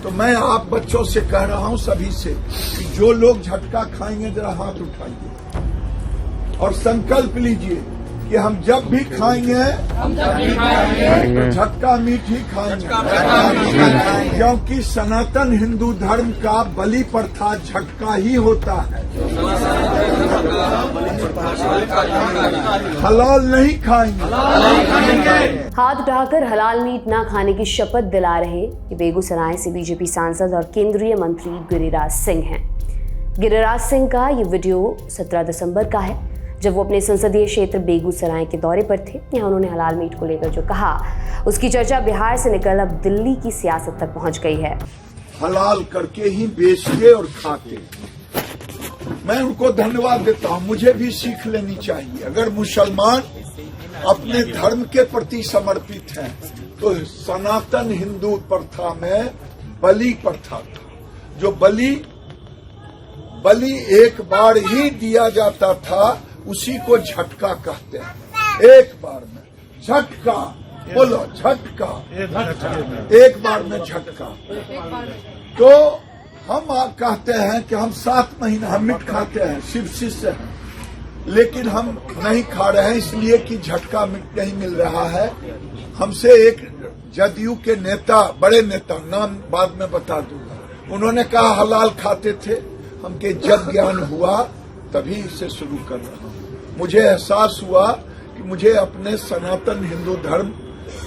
तो मैं आप बच्चों से कह रहा हूं सभी से कि जो लोग झटका खाएंगे जरा हाथ उठाइए और संकल्प लीजिए कि हम जब भी खाएंगे तो झटका मीठ ही खाएंगे, क्योंकि सनातन हिंदू धर्म का बलि प्रथा झटका ही होता है। हलाल नहीं खाएंगे। हाथ उठाकर हलाल मीट न खाने की शपथ दिला रहे ये बेगूसराय से बीजेपी सांसद और केंद्रीय मंत्री गिरिराज सिंह हैं। गिरिराज सिंह का ये वीडियो 17 दिसंबर का है, जब वो अपने संसदीय क्षेत्र बेगूसराय के दौरे पर थे। यहाँ उन्होंने हलाल मीट को लेकर जो कहा, उसकी चर्चा बिहार से निकल अब दिल्ली की सियासत तक पहुंच गई है। हलाल करके ही बेचते और खाते, मैं उनको धन्यवाद देता हूँ। मुझे भी सीख लेनी चाहिए। अगर मुसलमान अपने धर्म के प्रति समर्पित हैं, तो सनातन हिंदू प्रथा में बलि प्रथा था, जो बलि एक बार ही दिया जाता था, उसी को झटका कहते हैं। एक बार में झटका, बोलो झटका, एक बार में झटका। तो हम कहते हैं कि हम 7 महीने हम मीट खाते हैं, शिव शिष्य हैं, लेकिन हम नहीं खा रहे हैं इसलिए कि झटका मीट नहीं मिल रहा है। हमसे एक जदयू के नेता, बड़े नेता, नाम बाद में बता दूंगा, उन्होंने कहा हलाल खाते थे। हमके जब ज्ञान हुआ तभी इसे शुरू कर रहा हूं। मुझे एहसास हुआ कि मुझे अपने सनातन हिंदू धर्म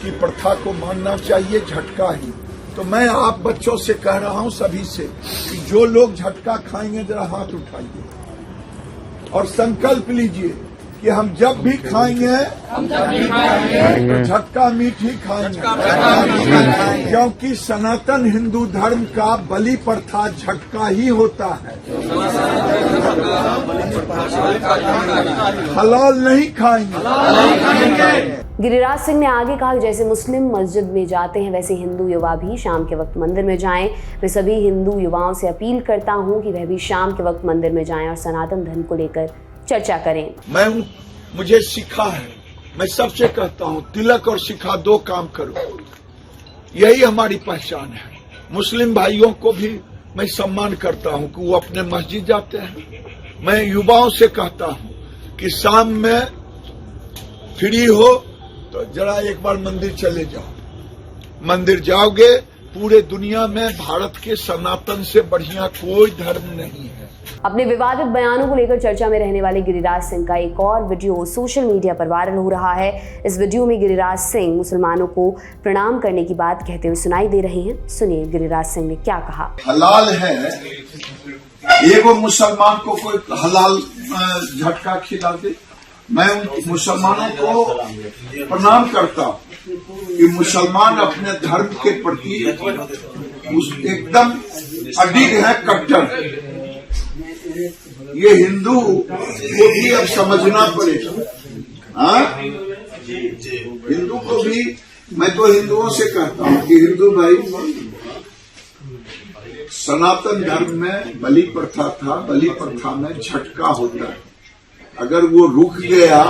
की प्रथा को मानना चाहिए, झटका ही। तो मैं आप बच्चों से कह रहा हूं सभी से कि जो लोग झटका खाएंगे जरा हाथ उठाइए और संकल्प लीजिए कि हम जब भी खाएंगे तो झटका मीठ ही खाएंगे, क्योंकि सनातन हिंदू धर्म का बलि प्रथा झटका ही होता है। हलाल नहीं खाएंगे। गिरिराज सिंह ने आगे कहा, जैसे मुस्लिम मस्जिद में जाते हैं वैसे हिंदू युवा भी शाम के वक्त मंदिर में जाएं। मैं सभी हिंदू युवाओं से अपील करता हूं कि वह भी शाम के वक्त मंदिर में जाएं और सनातन धर्म को लेकर चर्चा करें। मुझे सीखा है, मैं सबसे कहता हूं तिलक और शिखा 2 काम करो, यही हमारी पहचान है। मुस्लिम भाइयों को भी मैं सम्मान करता हूं कि वो अपने मस्जिद जाते हैं। मैं युवाओं से कहता हूं कि शाम में फ्री हो तो जरा एक बार मंदिर चले जाओ। मंदिर जाओगे, पूरे दुनिया में भारत के सनातन से बढ़िया कोई धर्म नहीं है। अपने विवादित बयानों को लेकर चर्चा में रहने वाले गिरिराज सिंह का एक और वीडियो सोशल मीडिया पर वायरल हो रहा है। इस वीडियो में गिरिराज सिंह मुसलमानों को प्रणाम करने की बात कहते हुए सुनाई दे रहे हैं। सुनिए गिरिराज सिंह ने क्या कहा। हलाल है, एगो मुसलमान को कोई हलाल झटका खिला दे। मैं मुसलमानों को प्रणाम करता हूँ कि मुसलमान अपने धर्म के प्रति एकदम अडिग है, कट्टर। ये हिंदू को भी अब समझना पड़ेगा। हाँ, हिंदू को भी, मैं तो हिंदुओं से कहता हूँ कि हिंदू भाई, सनातन धर्म में बलि प्रथा था, बलि प्रथा में झटका होता है। अगर वो रुक गया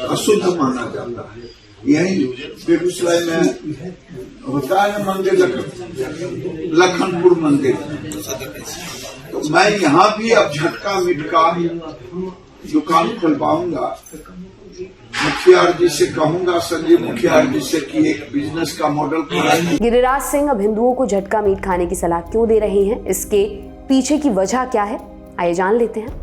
अशुद्ध माना जाता है। यही बेगूसराय में होता है मंदिर, लखनपुर मंदिर। तो मैं यहाँ भी अब झटका मीट का दुकान खुलवाऊंगा। मुखिया जी से कहूंगा, संजीव मुखिया जी से कि एक बिजनेस का मॉडल बनाएं। गिरिराज सिंह अब हिंदुओं को झटका मीट खाने की सलाह क्यों दे रहे हैं, इसके पीछे की वजह क्या है, आइए जान लेते हैं।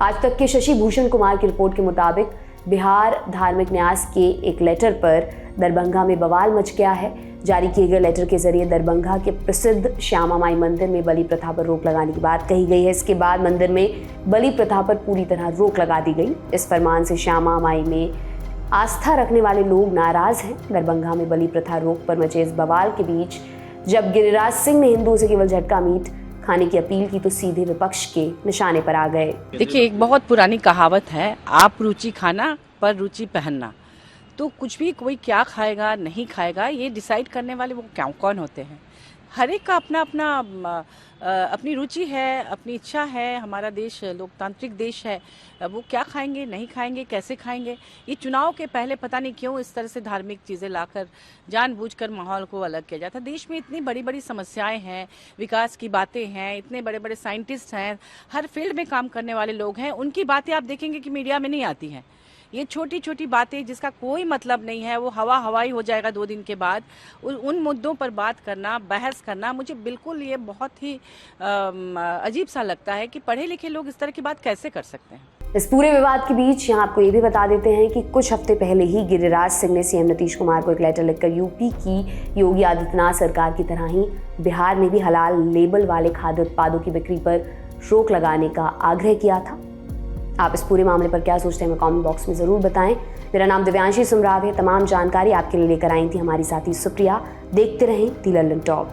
आज तक के शशि भूषण कुमार की रिपोर्ट के मुताबिक बिहार धार्मिक न्यास के एक लेटर पर दरभंगा में बवाल मच गया है। जारी किए गए लेटर के जरिए दरभंगा के प्रसिद्ध श्यामा माई मंदिर में बलि प्रथा पर रोक लगाने की बात कही गई है। इसके बाद मंदिर में बलि प्रथा पर पूरी तरह रोक लगा दी गई। इस फरमान से श्यामा माई में आस्था रखने वाले लोग नाराज हैं। दरभंगा में बलि प्रथा रोक पर मचे इस बवाल के बीच जब गिरिराज सिंह ने हिंदुओं से केवल झटका मीट खाने की अपील की तो सीधे विपक्ष के निशाने पर आ गए। देखिए, एक बहुत पुरानी कहावत है, आप रुचि खाना पर रुचि पहनना। तो कुछ भी कोई क्या खाएगा नहीं खाएगा ये डिसाइड करने वाले वो कौन होते हैं। हर एक का अपना अपना अपनी रुचि है, अपनी इच्छा है। हमारा देश लोकतांत्रिक देश है, वो क्या खाएंगे, नहीं खाएंगे, कैसे खाएंगे, ये चुनाव के पहले पता नहीं क्यों इस तरह से धार्मिक चीज़ें लाकर जानबूझकर माहौल को अलग किया जाता है। देश में इतनी बड़ी बड़ी समस्याएं हैं, विकास की बातें हैं, इतने बड़े बड़े साइंटिस्ट हैं, हर फील्ड में काम करने वाले लोग हैं, उनकी बातें आप देखेंगे कि मीडिया में नहीं आती हैं। ये छोटी छोटी बातें जिसका कोई मतलब नहीं है, वो हवाई हो जाएगा 2 दिन के बाद। उन मुद्दों पर बात करना, बहस करना, मुझे बिल्कुल ये बहुत ही अजीब सा लगता है कि पढ़े लिखे लोग इस तरह की बात कैसे कर सकते हैं। इस पूरे विवाद के बीच यहाँ आपको ये भी बता देते हैं कि कुछ हफ्ते पहले ही गिरिराज सिंह ने सीएम नीतीश कुमार को एक लेटर लिखकर यूपी की योगी आदित्यनाथ सरकार की तरह ही बिहार में भी हलाल लेबल वाले खाद्य उत्पादों की बिक्री पर रोक लगाने का आग्रह किया था। आप इस पूरे मामले पर क्या सोचते हैं हमें कमेंट बॉक्स में ज़रूर बताएं। मेरा नाम दिव्यांशी सुमराव है। तमाम जानकारी आपके लिए लेकर आई थी हमारी साथी सुप्रिया। देखते रहें दी लंदन टॉप।